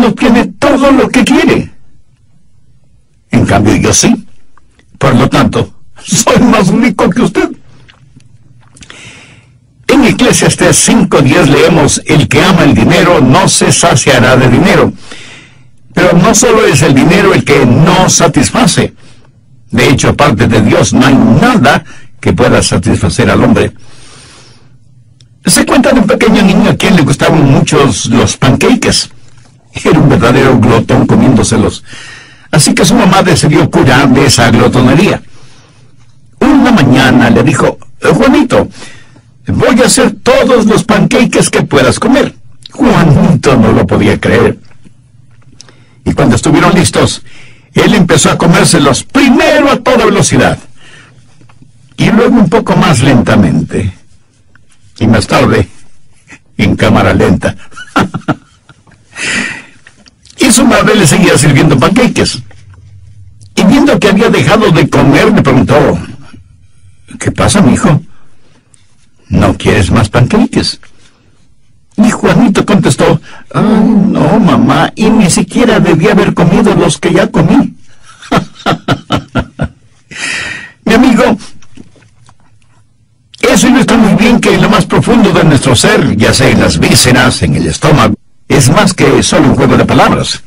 no tiene todo lo que quiere. En cambio, yo sí. Por lo tanto, soy más rico que usted. En Eclesiastés 5:10 leemos: el que ama el dinero no se saciará de dinero. Pero no solo es el dinero el que no satisface. De hecho, aparte de Dios, no hay nada que pueda satisfacer al hombre. Se cuenta de un pequeño niño a quien le gustaban muchos los pancakes. Era un verdadero glotón comiéndoselos. Así que su mamá decidió curar de esa glotonería. Una mañana le dijo: Juanito, voy a hacer todos los pancakes que puedas comer. Juanito no lo podía creer. Y cuando estuvieron listos, él empezó a comérselos primero a toda velocidad, y luego un poco más lentamente, y más tarde en cámara lenta. Y su madre le seguía sirviendo pancakes. Y viendo que había dejado de comer, le preguntó: ¿qué pasa, mijo? ¿No quieres más pancakes? Y Juanito contestó: no, mamá, y ni siquiera debí haber comido los que ya comí. Mi amigo, eso ilustra muy bien que en lo más profundo de nuestro ser, ya sea en las vísceras, en el estómago, es más que solo un juego de palabras.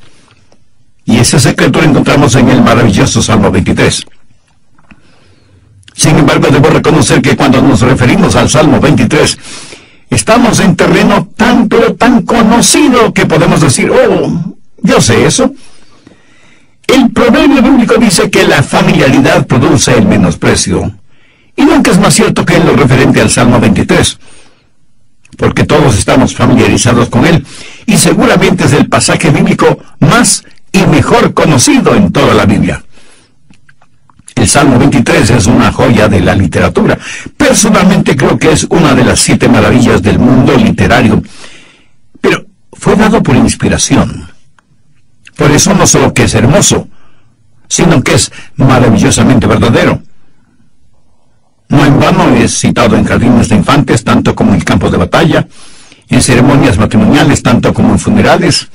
Y ese secreto lo encontramos en el maravilloso Salmo 23. Sin embargo, debo reconocer que cuando nos referimos al Salmo 23, estamos en terreno tan, pero tan conocido que podemos decir: oh, yo sé eso. El proverbio bíblico dice que la familiaridad produce el menosprecio. Y nunca es más cierto que en lo referente al Salmo 23. Porque todos estamos familiarizados con él. Y seguramente es el pasaje bíblico más y mejor conocido en toda la Biblia. El Salmo 23 es una joya de la literatura. Personalmente creo que es una de las 7 maravillas del mundo literario. Pero fue dado por inspiración. Por eso no solo que es hermoso, sino que es maravillosamente verdadero. No en vano es citado en jardines de infantes, tanto como en campos de batalla, en ceremonias matrimoniales, tanto como en funerales.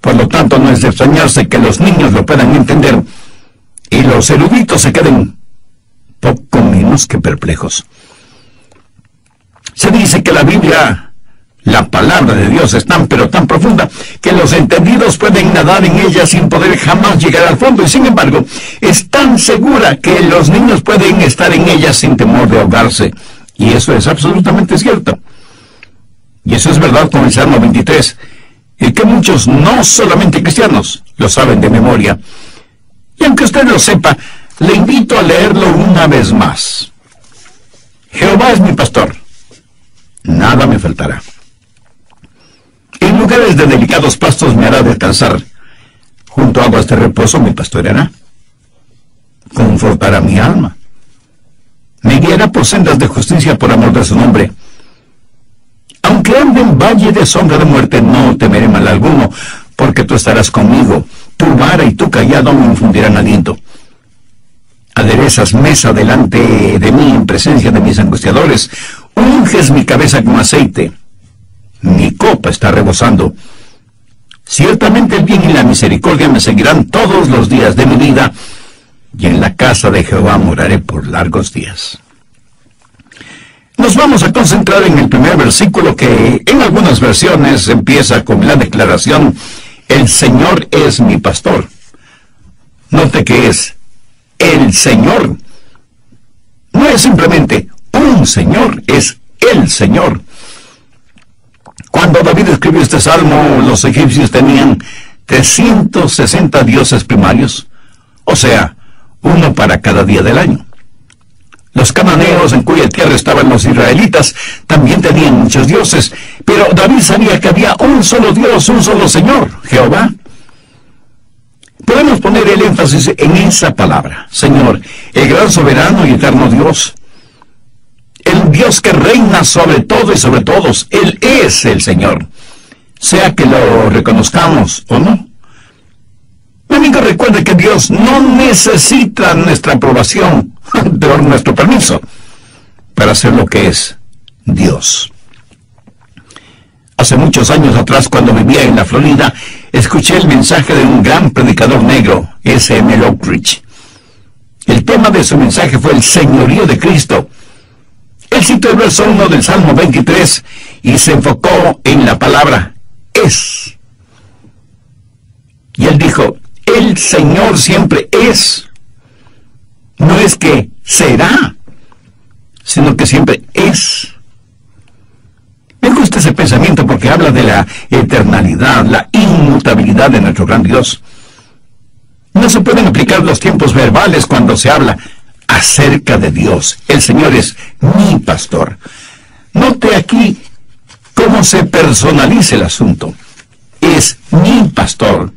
Por lo tanto, no es de extrañarse que los niños lo puedan entender y los eruditos se queden poco menos que perplejos. Se dice que la Biblia, la palabra de Dios, es tan pero tan profunda que los entendidos pueden nadar en ella sin poder jamás llegar al fondo, y sin embargo es tan segura que los niños pueden estar en ella sin temor de ahogarse. Y eso es absolutamente cierto. Y eso es verdad con el Salmo 23, el que muchos, no solamente cristianos, lo saben de memoria. Y aunque usted lo sepa, le invito a leerlo una vez más. Jehová es mi pastor, nada me faltará. En lugares de delicados pastos me hará descansar. Junto a aguas de reposo me pastoreará. Confortará mi alma. Me guiará por sendas de justicia por amor de su nombre. Aunque ande en valle de sombra de muerte, no temeré mal alguno, porque tú estarás conmigo. Tu vara y tu cayado me infundirán aliento. Aderezas mesa delante de mí en presencia de mis angustiadores. Unges mi cabeza con aceite. Mi copa está rebosando. Ciertamente el bien y la misericordia me seguirán todos los días de mi vida, y en la casa de Jehová moraré por largos días. Nos vamos a concentrar en el primer versículo, que en algunas versiones empieza con la declaración: el Señor es mi pastor. Note que es el Señor. No es simplemente un Señor, es el Señor. Cuando David escribió este salmo, los egipcios tenían 360 dioses primarios, o sea, uno para cada día del año. Los cananeos, en cuya tierra estaban los israelitas, también tenían muchos dioses, pero David sabía que había un solo Dios, un solo Señor, Jehová. Podemos poner el énfasis en esa palabra: Señor, el gran soberano y eterno Dios. El Dios que reina sobre todo y sobre todos. Él es el Señor, sea que lo reconozcamos o no. Mi amigo, recuerde que Dios no necesita nuestra aprobación, pero nuestro permiso, para ser lo que es Dios. Hace muchos años atrás, cuando vivía en la Florida, escuché el mensaje de un gran predicador negro, S.M. Lockridge. El tema de su mensaje fue el señorío de Cristo. Él citó el verso 1 del Salmo 23 y se enfocó en la palabra es. Y él dijo, el Señor siempre es. No es que será, sino que siempre es. Me gusta ese pensamiento porque habla de la eternalidad, la inmutabilidad de nuestro gran Dios. No se pueden aplicar los tiempos verbales cuando se habla acerca de Dios. El Señor es mi pastor. Note aquí cómo se personaliza el asunto. Es mi pastor.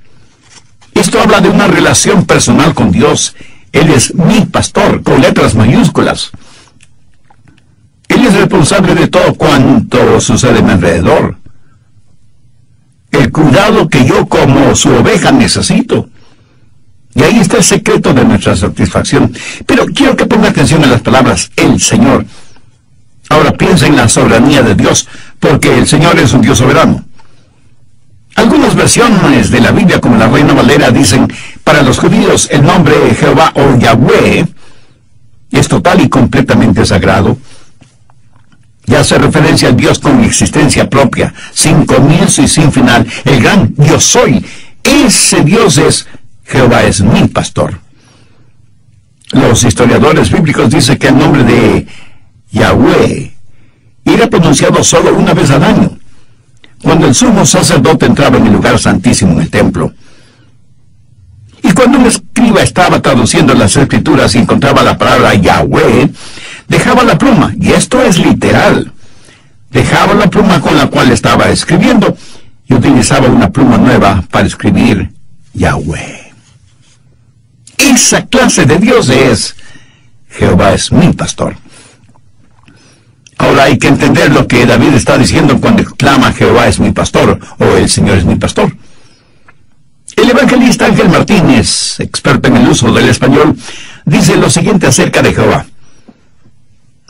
Esto habla de una relación personal con Dios. Él es mi pastor, con letras mayúsculas. Él es responsable de todo cuanto sucede a mi alrededor. El cuidado que yo como su oveja necesito. Y ahí está el secreto de nuestra satisfacción. Pero quiero que ponga atención a las palabras, el Señor. Ahora piensa en la soberanía de Dios, porque el Señor es un Dios soberano. Algunas versiones de la Biblia, como la Reina Valera, dicen, para los judíos el nombre Jehová o Yahweh es total y completamente sagrado. Y hace referencia al Dios con existencia propia, sin comienzo y sin final, el gran yo soy. Ese Dios es, Jehová es mi pastor. Los historiadores bíblicos dicen que el nombre de Yahweh era pronunciado solo una vez al año, cuando el sumo sacerdote entraba en el lugar santísimo en el templo. Y cuando un escriba estaba traduciendo las escrituras y encontraba la palabra Yahweh, dejaba la pluma, y esto es literal, dejaba la pluma con la cual estaba escribiendo y utilizaba una pluma nueva para escribir Yahweh. Esa clase de Dios es, Jehová es mi pastor. Ahora hay que entender lo que David está diciendo cuando clama Jehová es mi pastor, o el Señor es mi pastor. El evangelista Ángel Martínez, experto en el uso del español, dice lo siguiente acerca de Jehová.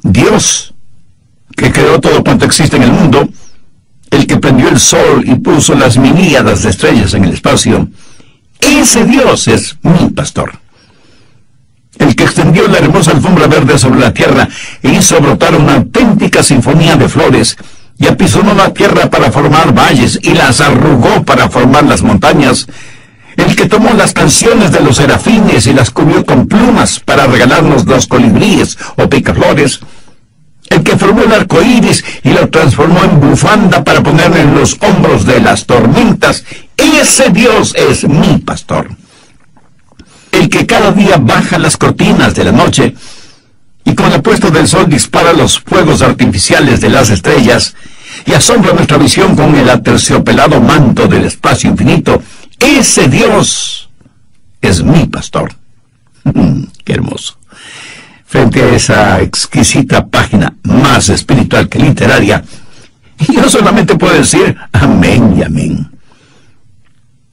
Dios, que creó todo cuanto existe en el mundo, el que prendió el sol y puso las miríadas de estrellas en el espacio, ese Dios es mi pastor. El que extendió la hermosa alfombra verde sobre la tierra e hizo brotar una auténtica sinfonía de flores, y apisonó la tierra para formar valles y las arrugó para formar las montañas. El que tomó las canciones de los serafines y las cubrió con plumas para regalarnos los colibríes o picaflores. El que formó el arco iris y lo transformó en bufanda para ponerlo en los hombros de las tormentas. Ese Dios es mi pastor. El que cada día baja las cortinas de la noche y con la puesta del sol dispara los fuegos artificiales de las estrellas y asombra nuestra visión con el aterciopelado manto del espacio infinito. Ese Dios es mi pastor. Qué hermoso. Frente a esa exquisita página, más espiritual que literaria, yo solamente puedo decir amén y amén.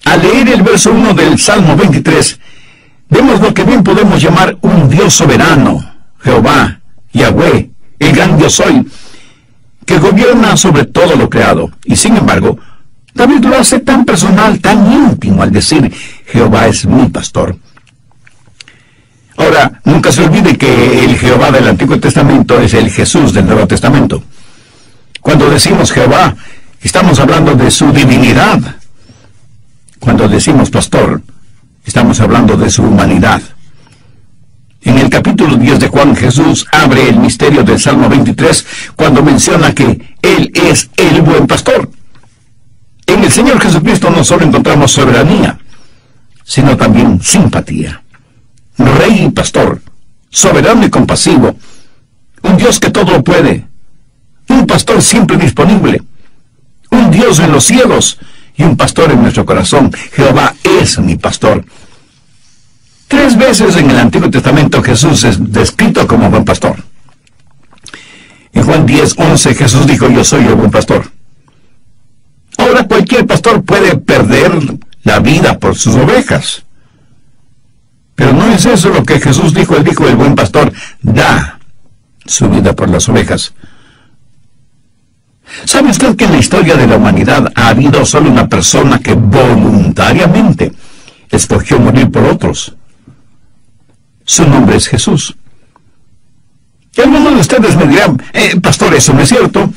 Al leer el verso 1 del Salmo 23, vemos lo que bien podemos llamar un Dios soberano, Jehová, Yahweh, el gran Dios soy, que gobierna sobre todo lo creado. Y sin embargo, David lo hace tan personal, tan íntimo al decir, Jehová es mi pastor. Ahora, nunca se olvide que el Jehová del Antiguo Testamento es el Jesús del Nuevo Testamento. Cuando decimos Jehová, estamos hablando de su divinidad. Cuando decimos pastor, estamos hablando de su humanidad. En el capítulo 10 de Juan, Jesús abre el misterio del Salmo 23 cuando menciona que Él es el buen pastor. En el Señor Jesucristo no solo encontramos soberanía, sino también simpatía. Rey y pastor, soberano y compasivo, un Dios que todo lo puede, un pastor siempre disponible, un Dios en los cielos y un pastor en nuestro corazón. Jehová es mi pastor. 3 veces en el Antiguo Testamento Jesús es descrito como buen pastor. En Juan 10:11 Jesús dijo, yo soy el buen pastor. Ahora cualquier pastor puede perder la vida por sus ovejas. Pero no es eso lo que Jesús dijo. Él dijo, el buen pastor da su vida por las ovejas. ¿Sabe usted que en la historia de la humanidad ha habido solo una persona que voluntariamente escogió morir por otros? Su nombre es Jesús. Y algunos de ustedes me dirán, pastor, eso no es cierto.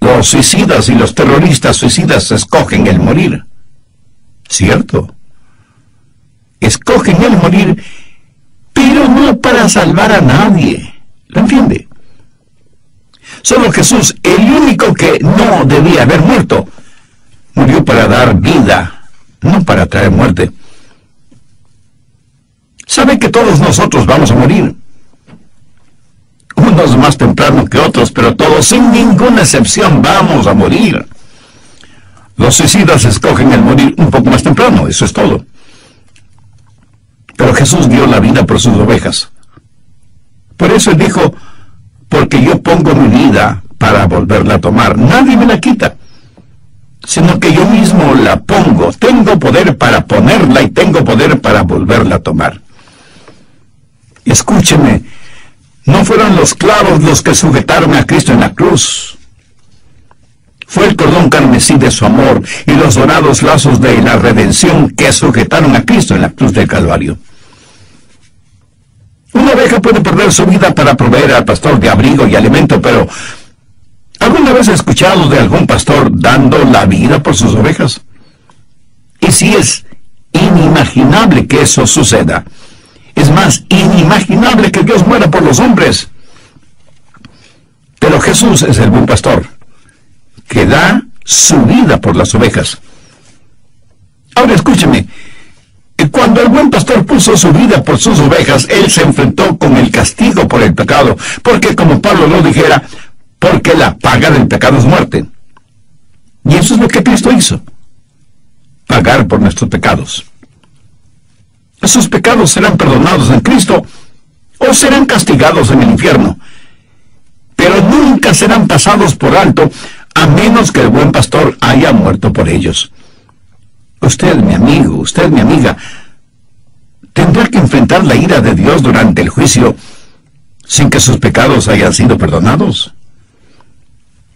Los suicidas y los terroristas suicidas escogen el morir. ¿Cierto? Escogen el morir, pero no para salvar a nadie. ¿Lo entiende? Solo Jesús, el único que no debía haber muerto, murió para dar vida, no para traer muerte. ¿Sabe que todos nosotros vamos a morir? Unos más temprano que otros, pero todos, sin ninguna excepción, vamos a morir. Los suicidas escogen el morir un poco más temprano, eso es todo. Pero Jesús dio la vida por sus ovejas. Por eso Él dijo, porque yo pongo mi vida para volverla a tomar. Nadie me la quita, sino que yo mismo la pongo. Tengo poder para ponerla y tengo poder para volverla a tomar. Escúcheme, no fueron los clavos los que sujetaron a Cristo en la cruz. Fue el cordón carmesí de su amor y los dorados lazos de la redención que sujetaron a Cristo en la cruz del Calvario. Una oveja puede perder su vida para proveer al pastor de abrigo y alimento, pero ¿alguna vez he escuchado de algún pastor dando la vida por sus ovejas? Y sí, es inimaginable que eso suceda. Es más, inimaginable que Dios muera por los hombres. Pero Jesús es el buen pastor, que da su vida por las ovejas. Ahora escúcheme, cuando el buen pastor puso su vida por sus ovejas, Él se enfrentó con el castigo por el pecado, porque como Pablo lo dijera, porque la paga del pecado es muerte. Y eso es lo que Cristo hizo, pagar por nuestros pecados. Esos pecados serán perdonados en Cristo o serán castigados en el infierno, pero nunca serán pasados por alto a menos que el buen pastor haya muerto por ellos. Usted, mi amigo, usted, mi amiga, tendrá que enfrentar la ira de Dios durante el juicio sin que sus pecados hayan sido perdonados.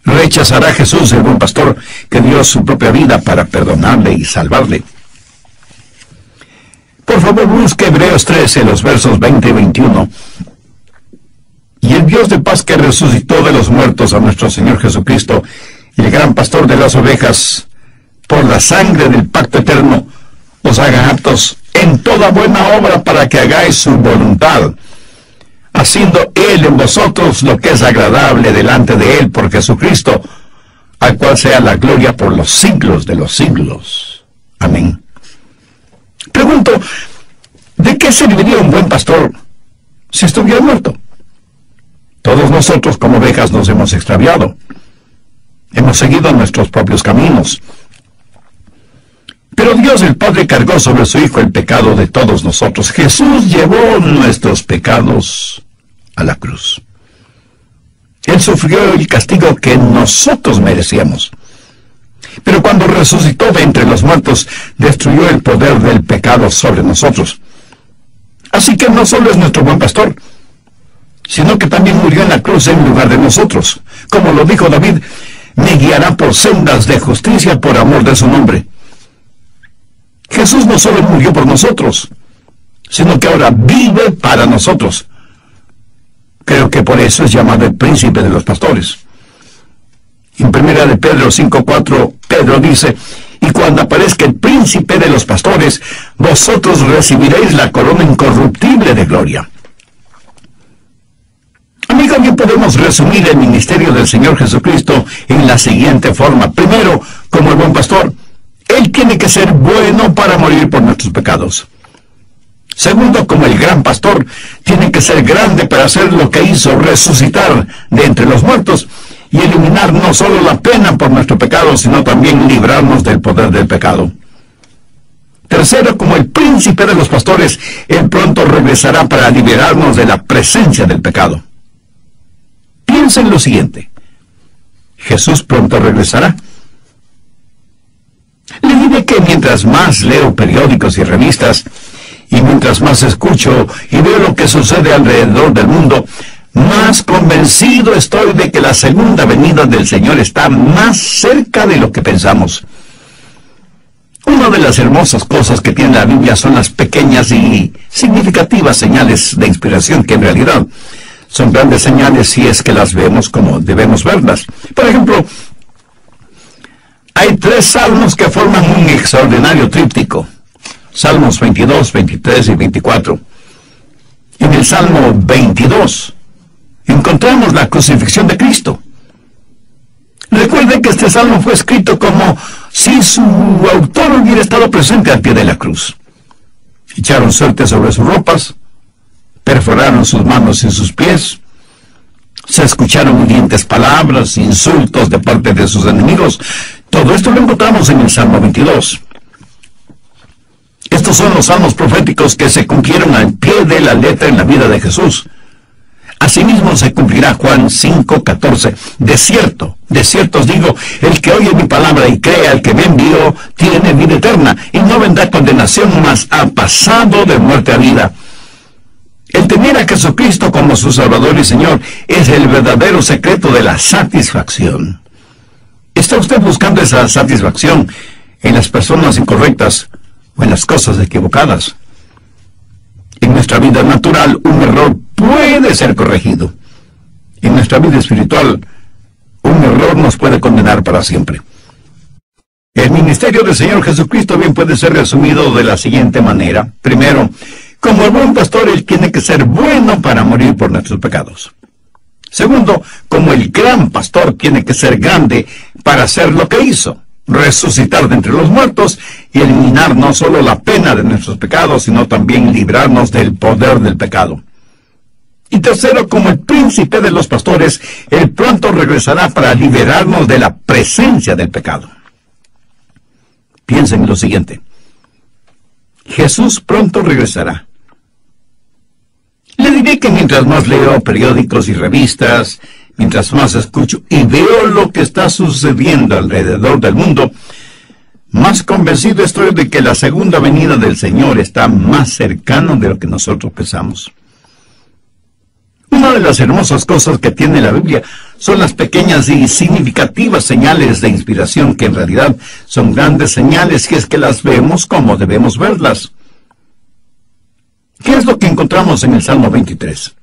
¿Rechazará Jesús, el buen pastor, que dio su propia vida para perdonarle y salvarle? Por favor, busque Hebreos 13, los versos 20 y 21. Y el Dios de paz que resucitó de los muertos a nuestro Señor Jesucristo, y el gran pastor de las ovejas, por la sangre del pacto eterno, os haga aptos en toda buena obra para que hagáis su voluntad, haciendo Él en vosotros lo que es agradable delante de Él por Jesucristo, al cual sea la gloria por los siglos de los siglos. Amén. Pregunto, ¿de qué serviría un buen pastor si estuviera muerto? Todos nosotros como ovejas nos hemos extraviado. Hemos seguido nuestros propios caminos. Pero Dios el Padre cargó sobre su Hijo el pecado de todos nosotros. Jesús llevó nuestros pecados a la cruz. Él sufrió el castigo que nosotros merecíamos. Pero cuando resucitó de entre los muertos, destruyó el poder del pecado sobre nosotros. Así que no solo es nuestro buen pastor, sino que también murió en la cruz en lugar de nosotros. Como lo dijo David, me guiará por sendas de justicia por amor de su nombre. Jesús no solo murió por nosotros, sino que ahora vive para nosotros. Creo que por eso es llamado el príncipe de los pastores. En 1 de Pedro 5:4, Pedro dice, y cuando aparezca el príncipe de los pastores, vosotros recibiréis la corona incorruptible de gloria. Amigo, bien podemos resumir el ministerio del Señor Jesucristo en la siguiente forma. Primero, como el buen pastor, Él tiene que ser bueno para morir por nuestros pecados. Segundo, como el gran pastor, tiene que ser grande para hacer lo que hizo, resucitar de entre los muertos y eliminar no solo la pena por nuestro pecado, sino también librarnos del poder del pecado. Tercero, como el príncipe de los pastores, Él pronto regresará para liberarnos de la presencia del pecado. Piensa en lo siguiente. Jesús pronto regresará. Le diré que mientras más leo periódicos y revistas, y mientras más escucho y veo lo que sucede alrededor del mundo, Más convencido estoy de que la segunda venida del Señor está más cerca de lo que pensamos. Una de las hermosas cosas que tiene la Biblia son las pequeñas y significativas señales de inspiración que en realidad son grandes señales si es que las vemos como debemos verlas. Por ejemplo, hay 3 salmos que forman un extraordinario tríptico. Salmos 22, 23 y 24. En el Salmo 22 encontramos la crucifixión de Cristo. Recuerden que este salmo fue escrito como si su autor hubiera estado presente al pie de la cruz. Echaron suerte sobre sus ropas, perforaron sus manos y sus pies, se escucharon hirientes palabras, insultos de parte de sus enemigos. Todo esto lo encontramos en el Salmo 22. Estos son los salmos proféticos que se cumplieron al pie de la letra en la vida de Jesús. Asimismo se cumplirá Juan 5:14. De cierto os digo, el que oye mi palabra y cree al que me envió, tiene vida eterna, y no vendrá condenación, mas ha pasado de muerte a vida. El tener a Jesucristo como su Salvador y Señor es el verdadero secreto de la satisfacción. ¿Está usted buscando esa satisfacción en las personas incorrectas o en las cosas equivocadas? En nuestra vida natural, un error puede ser corregido. En nuestra vida espiritual, un error nos puede condenar para siempre. El ministerio del Señor Jesucristo bien puede ser resumido de la siguiente manera. Primero, como el buen pastor, Él tiene que ser bueno para morir por nuestros pecados. Segundo, como el gran pastor tiene que ser grande para hacer lo que hizo, resucitar de entre los muertos y eliminar no solo la pena de nuestros pecados, sino también librarnos del poder del pecado. Y tercero, como el príncipe de los pastores, Él pronto regresará para liberarnos de la presencia del pecado. Piensen en lo siguiente. Jesús pronto regresará. Le diré que mientras más leo periódicos y revistas, mientras más escucho y veo lo que está sucediendo alrededor del mundo, más convencido estoy de que la segunda venida del Señor está más cercano de lo que nosotros pensamos. Una de las hermosas cosas que tiene la Biblia son las pequeñas y significativas señales de inspiración que en realidad son grandes señales si es que las vemos como debemos verlas. ¿Qué es lo que encontramos en el Salmo 23?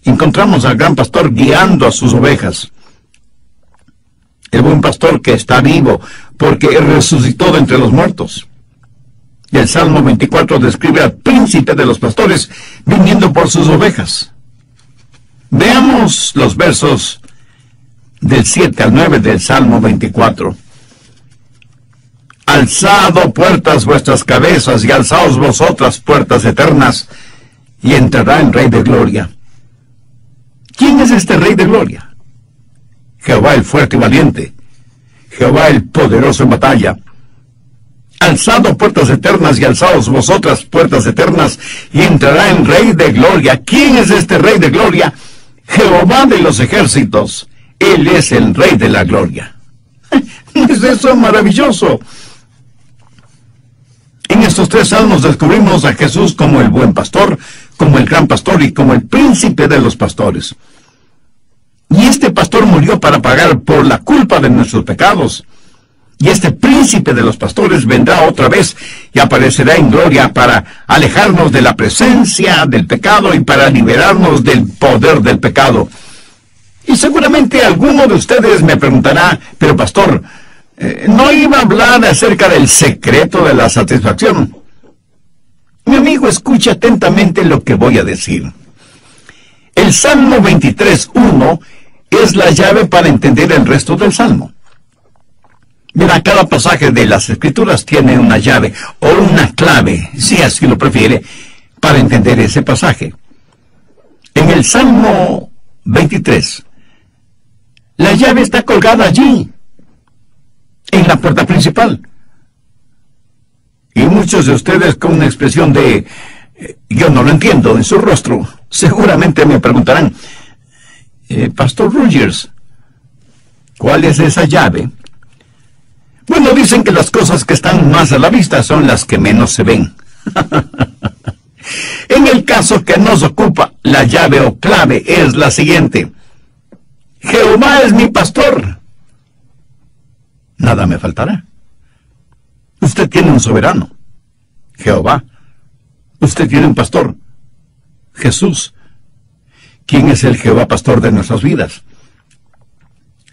Encontramos al gran pastor guiando a sus ovejas. El buen pastor que está vivo porque resucitó de entre los muertos. Y el Salmo 24 describe al príncipe de los pastores viniendo por sus ovejas. Veamos los versos del 7 al 9 del Salmo 24. Alzad, puertas, vuestras cabezas, y alzaos vosotras, puertas eternas, y entrará el Rey de Gloria. ¿Quién es este Rey de Gloria? Jehová el fuerte y valiente, Jehová el poderoso en batalla. Alzad, puertas eternas, y alzaos vosotras, puertas eternas, y entrará el Rey de Gloria. ¿Quién es este Rey de Gloria? Jehová de los ejércitos. Él es el Rey de la Gloria. ¿Es eso maravilloso? En estos 3 salmos descubrimos a Jesús como el buen pastor, como el gran pastor y como el príncipe de los pastores. Y este pastor murió para pagar por la culpa de nuestros pecados. Y este príncipe de los pastores vendrá otra vez y aparecerá en gloria para alejarnos de la presencia del pecado y para liberarnos del poder del pecado. Y seguramente alguno de ustedes me preguntará, pero pastor, ¿no iba a hablar acerca del secreto de la satisfacción? Mi amigo, escucha atentamente lo que voy a decir. El Salmo 23:1 es la llave para entender el resto del Salmo. Mira, cada pasaje de las Escrituras tiene una llave o una clave, si así lo prefiere, para entender ese pasaje. En el Salmo 23, la llave está colgada allí, en la puerta principal. Y muchos de ustedes con una expresión de yo no lo entiendo en su rostro, seguramente me preguntarán, Pastor Rogers, ¿cuál es esa llave? Bueno, dicen que las cosas que están más a la vista son las que menos se ven. En el caso que nos ocupa, la llave o clave es la siguiente: Jehová es mi pastor, nada me faltará. Usted tiene un soberano, Jehová. Usted tiene un pastor, Jesús. ¿Quién es el Jehová pastor de nuestras vidas?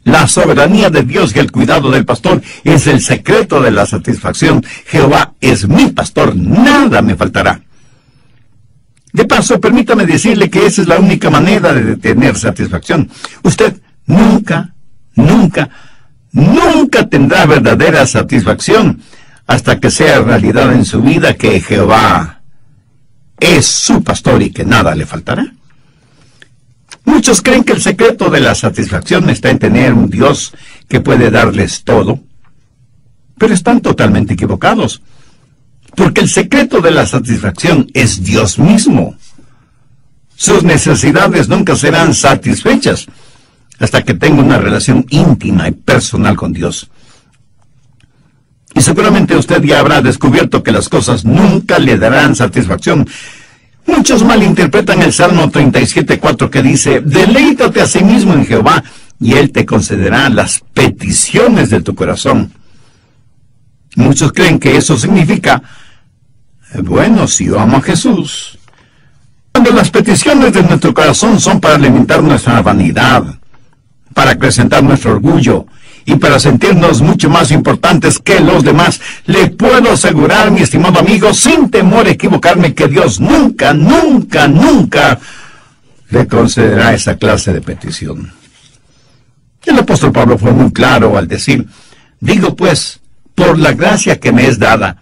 La soberanía de Dios y el cuidado del pastor es el secreto de la satisfacción. Jehová es mi pastor, nada me faltará. De paso, permítame decirle que esa es la única manera de tener satisfacción. Usted nunca tendrá verdadera satisfacción hasta que sea realidad en su vida que Jehová es su pastor y que nada le faltará. Muchos creen que el secreto de la satisfacción está en tener un Dios que puede darles todo, pero están totalmente equivocados, porque el secreto de la satisfacción es Dios mismo. Sus necesidades nunca serán satisfechas hasta que tenga una relación íntima y personal con Dios. Y seguramente usted ya habrá descubierto que las cosas nunca le darán satisfacción. Muchos malinterpretan el Salmo 37:4 que dice: deleítate a sí mismo en Jehová y Él te concederá las peticiones de tu corazón. Muchos creen que eso significa: bueno, si yo amo a Jesús. Cuando las peticiones de nuestro corazón son para alimentar nuestra vanidad, para acrecentar nuestro orgullo y para sentirnos mucho más importantes que los demás, le puedo asegurar, mi estimado amigo, sin temor a equivocarme, que Dios nunca le concederá esa clase de petición. El apóstol Pablo fue muy claro al decir: digo pues, por la gracia que me es dada,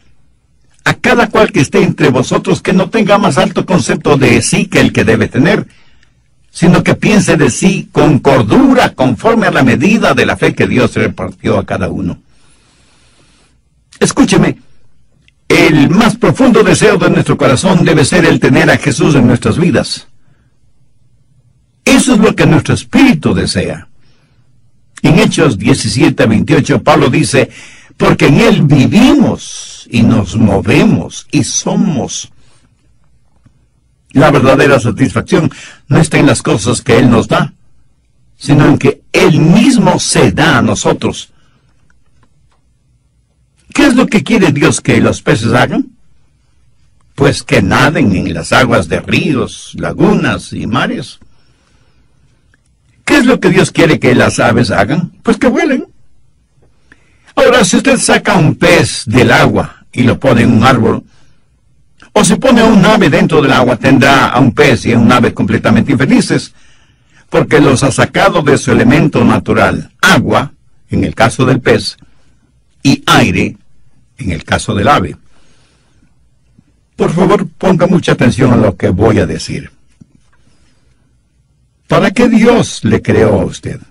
a cada cual que esté entre vosotros, que no tenga más alto concepto de sí que el que debe tener, sino que piense de sí con cordura, conforme a la medida de la fe que Dios repartió a cada uno. Escúcheme, el más profundo deseo de nuestro corazón debe ser el tener a Jesús en nuestras vidas. Eso es lo que nuestro espíritu desea. En Hechos 17:28, Pablo dice: porque en Él vivimos y nos movemos y somos. La verdadera satisfacción no está en las cosas que Él nos da, sino en que Él mismo se da a nosotros. ¿Qué es lo que quiere Dios que los peces hagan? Pues que naden en las aguas de ríos, lagunas y mares. ¿Qué es lo que Dios quiere que las aves hagan? Pues que vuelen. Ahora, si usted saca un pez del agua y lo pone en un árbol, o si pone a un ave dentro del agua, tendrá a un pez y a un ave completamente infelices, porque los ha sacado de su elemento natural: agua, en el caso del pez, y aire, en el caso del ave. Por favor, ponga mucha atención a lo que voy a decir. ¿Para qué Dios le creó a usted?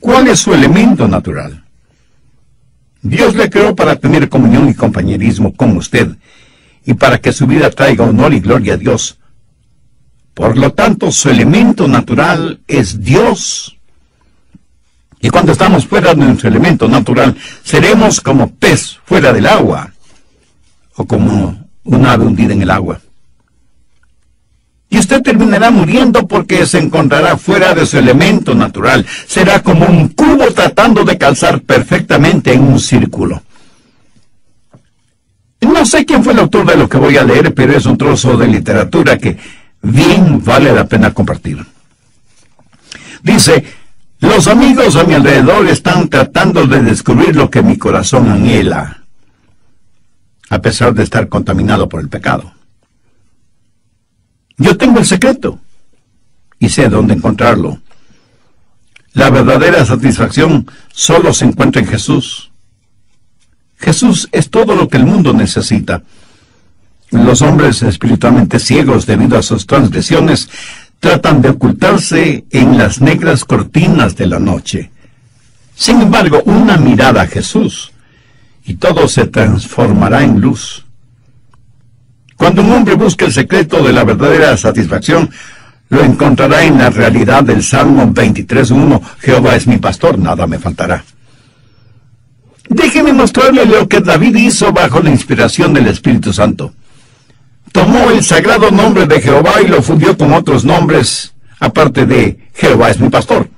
¿Cuál es su elemento natural? Dios le creó para tener comunión y compañerismo con usted, y para que su vida traiga honor y gloria a Dios. Por lo tanto, su elemento natural es Dios. Y cuando estamos fuera de nuestro elemento natural, seremos como pez fuera del agua, o como un ave hundida en el agua. Y usted terminará muriendo porque se encontrará fuera de su elemento natural. Será como un cubo tratando de calzar perfectamente en un círculo. No sé quién fue el autor de lo que voy a leer, pero es un trozo de literatura que bien vale la pena compartir. Dice: los amigos a mi alrededor están tratando de descubrir lo que mi corazón anhela, a pesar de estar contaminado por el pecado. Yo tengo el secreto y sé dónde encontrarlo. La verdadera satisfacción solo se encuentra en Jesús. Jesús es todo lo que el mundo necesita. Los hombres espiritualmente ciegos debido a sus transgresiones tratan de ocultarse en las negras cortinas de la noche. Sin embargo, una mirada a Jesús y todo se transformará en luz. Cuando un hombre busca el secreto de la verdadera satisfacción, lo encontrará en la realidad del Salmo 23:1. Jehová es mi pastor, nada me faltará. Déjeme mostrarle lo que David hizo bajo la inspiración del Espíritu Santo. tomó el sagrado nombre de Jehová y lo fundió con otros nombres, aparte de Jehová es mi pastor.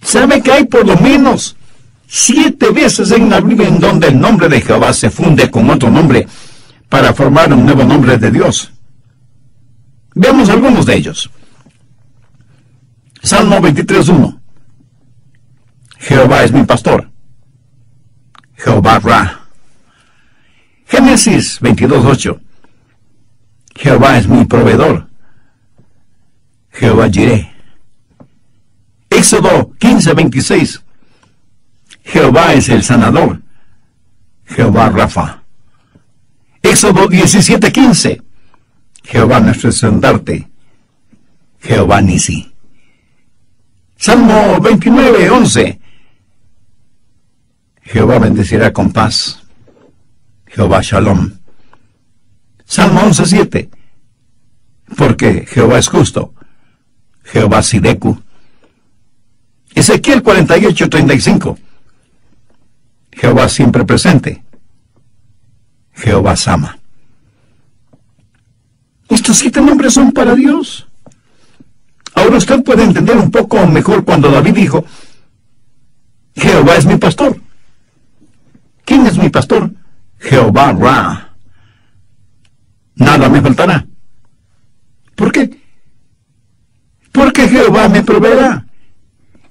¿Sabe que hay por lo menos 7 veces en la Biblia en donde el nombre de Jehová se funde con otro nombre para formar un nuevo nombre de Dios? Veamos algunos de ellos. Salmo 23:1. Jehová es mi pastor. Jehová Ra. Génesis 22:8. Jehová es mi proveedor. Jehová Jireh. Éxodo 15:26. Jehová es el sanador. Jehová Rafa. Éxodo 17:15. Jehová nuestro estandarte. Jehová Nisi. Salmo 29:11. Jehová bendecirá con paz. Jehová Shalom. Salmo 11:7. Porque Jehová es justo. Jehová Sideku. Ezequiel 48:35. Jehová siempre presente. Jehová Sama. Estos 7 nombres son para Dios. Ahora usted puede entender un poco mejor cuando David dijo, Jehová es mi pastor. ¿Quién es mi pastor? Jehová Ra. Nada me faltará. ¿Por qué? Porque Jehová me proveerá.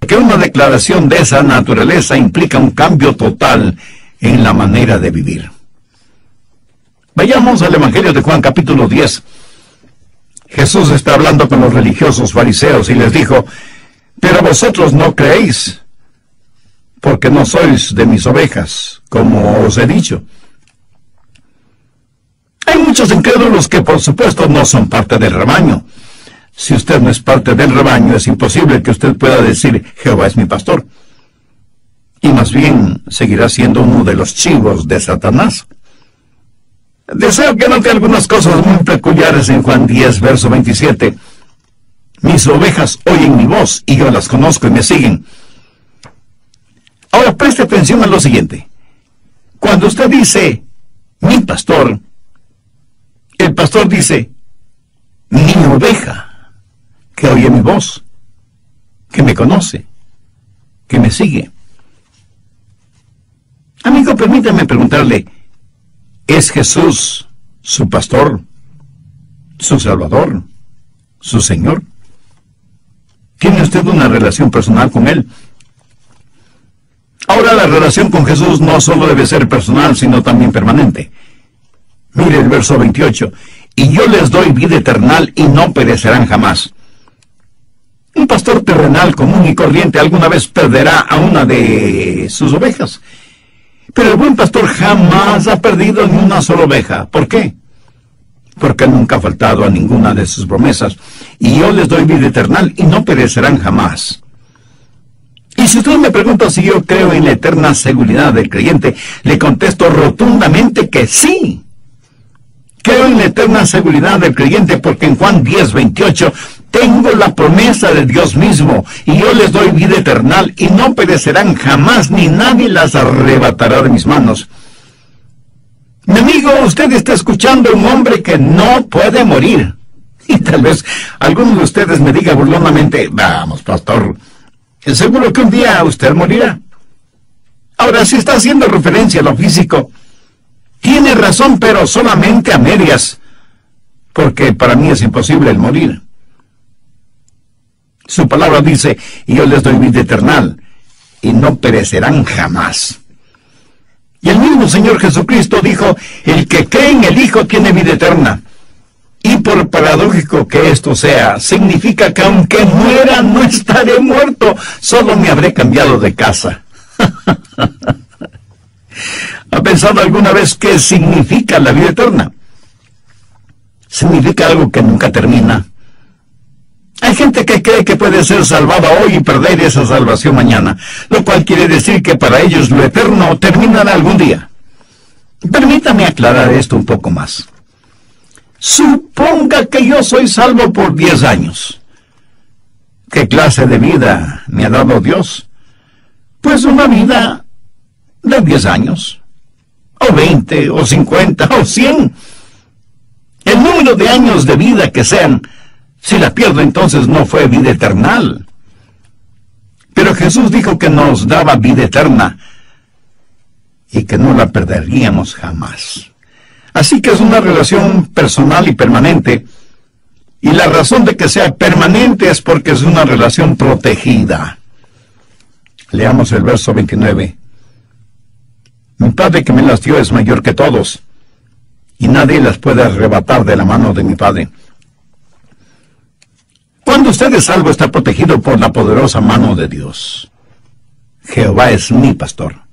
Que una declaración de esa naturaleza implica un cambio total en la manera de vivir. Vayamos al Evangelio de Juan capítulo 10. Jesús está hablando con los religiosos fariseos y les dijo, pero vosotros no creéis, porque no sois de mis ovejas, como os he dicho. Hay muchos incrédulos que por supuesto no son parte del rebaño. Si usted no es parte del rebaño, es imposible que usted pueda decir, Jehová es mi pastor. Y más bien seguirá siendo uno de los chivos de Satanás. Deseo que note algunas cosas muy peculiares en Juan 10, verso 27. Mis ovejas oyen mi voz, y yo las conozco y me siguen. Ahora preste atención a lo siguiente. Cuando usted dice, mi pastor, el pastor dice, mi oveja, que oye mi voz, que me conoce, que me sigue. Amigo, permítame preguntarle, ¿es Jesús su pastor, su salvador, su Señor? ¿Tiene usted una relación personal con Él? Ahora, la relación con Jesús no solo debe ser personal, sino también permanente. Mire el verso 28. Y yo les doy vida eterna y no perecerán jamás. Un pastor terrenal común y corriente alguna vez perderá a una de sus ovejas. Pero el buen pastor jamás ha perdido ni una sola oveja. ¿Por qué? Porque nunca ha faltado a ninguna de sus promesas. Y yo les doy vida eterna y no perecerán jamás. Y si usted me pregunta si yo creo en la eterna seguridad del creyente, le contesto rotundamente que sí. Creo en la eterna seguridad del creyente porque en Juan 10, 28 tengo la promesa de Dios mismo y yo les doy vida eterna y no perecerán jamás ni nadie las arrebatará de mis manos. Mi amigo, usted está escuchando a un hombre que no puede morir. Y tal vez alguno de ustedes me diga burlonamente, vamos, pastor, seguro que un día usted morirá. Ahora, si está haciendo referencia a lo físico, tiene razón, pero solamente a medias, porque para mí es imposible el morir. Su palabra dice, y yo les doy vida eterna, y no perecerán jamás. Y el mismo Señor Jesucristo dijo, el que cree en el Hijo tiene vida eterna. Y por paradójico que esto sea, significa que aunque muera, no estaré muerto, solo me habré cambiado de casa. ¿Ha pensado alguna vez qué significa la vida eterna? Significa algo que nunca termina. Hay gente que cree que puede ser salvada hoy y perder esa salvación mañana, lo cual quiere decir que para ellos lo eterno terminará algún día. Permítame aclarar esto un poco más. Suponga que yo soy salvo por 10 años. ¿Qué clase de vida me ha dado Dios? Pues una vida de 10 años, o 20, o 50, o 100. número de años de vida que sean. Si la pierdo, entonces no fue vida eterna. Pero Jesús dijo que nos daba vida eterna y que no la perderíamos jamás. Así que es una relación personal y permanente. Y la razón de que sea permanente es porque es una relación protegida. Leamos el verso 29. Mi Padre que me las dio es mayor que todos, y nadie las puede arrebatar de la mano de mi Padre. Cuando usted es salvo, está protegido por la poderosa mano de Dios. Jehová es mi pastor.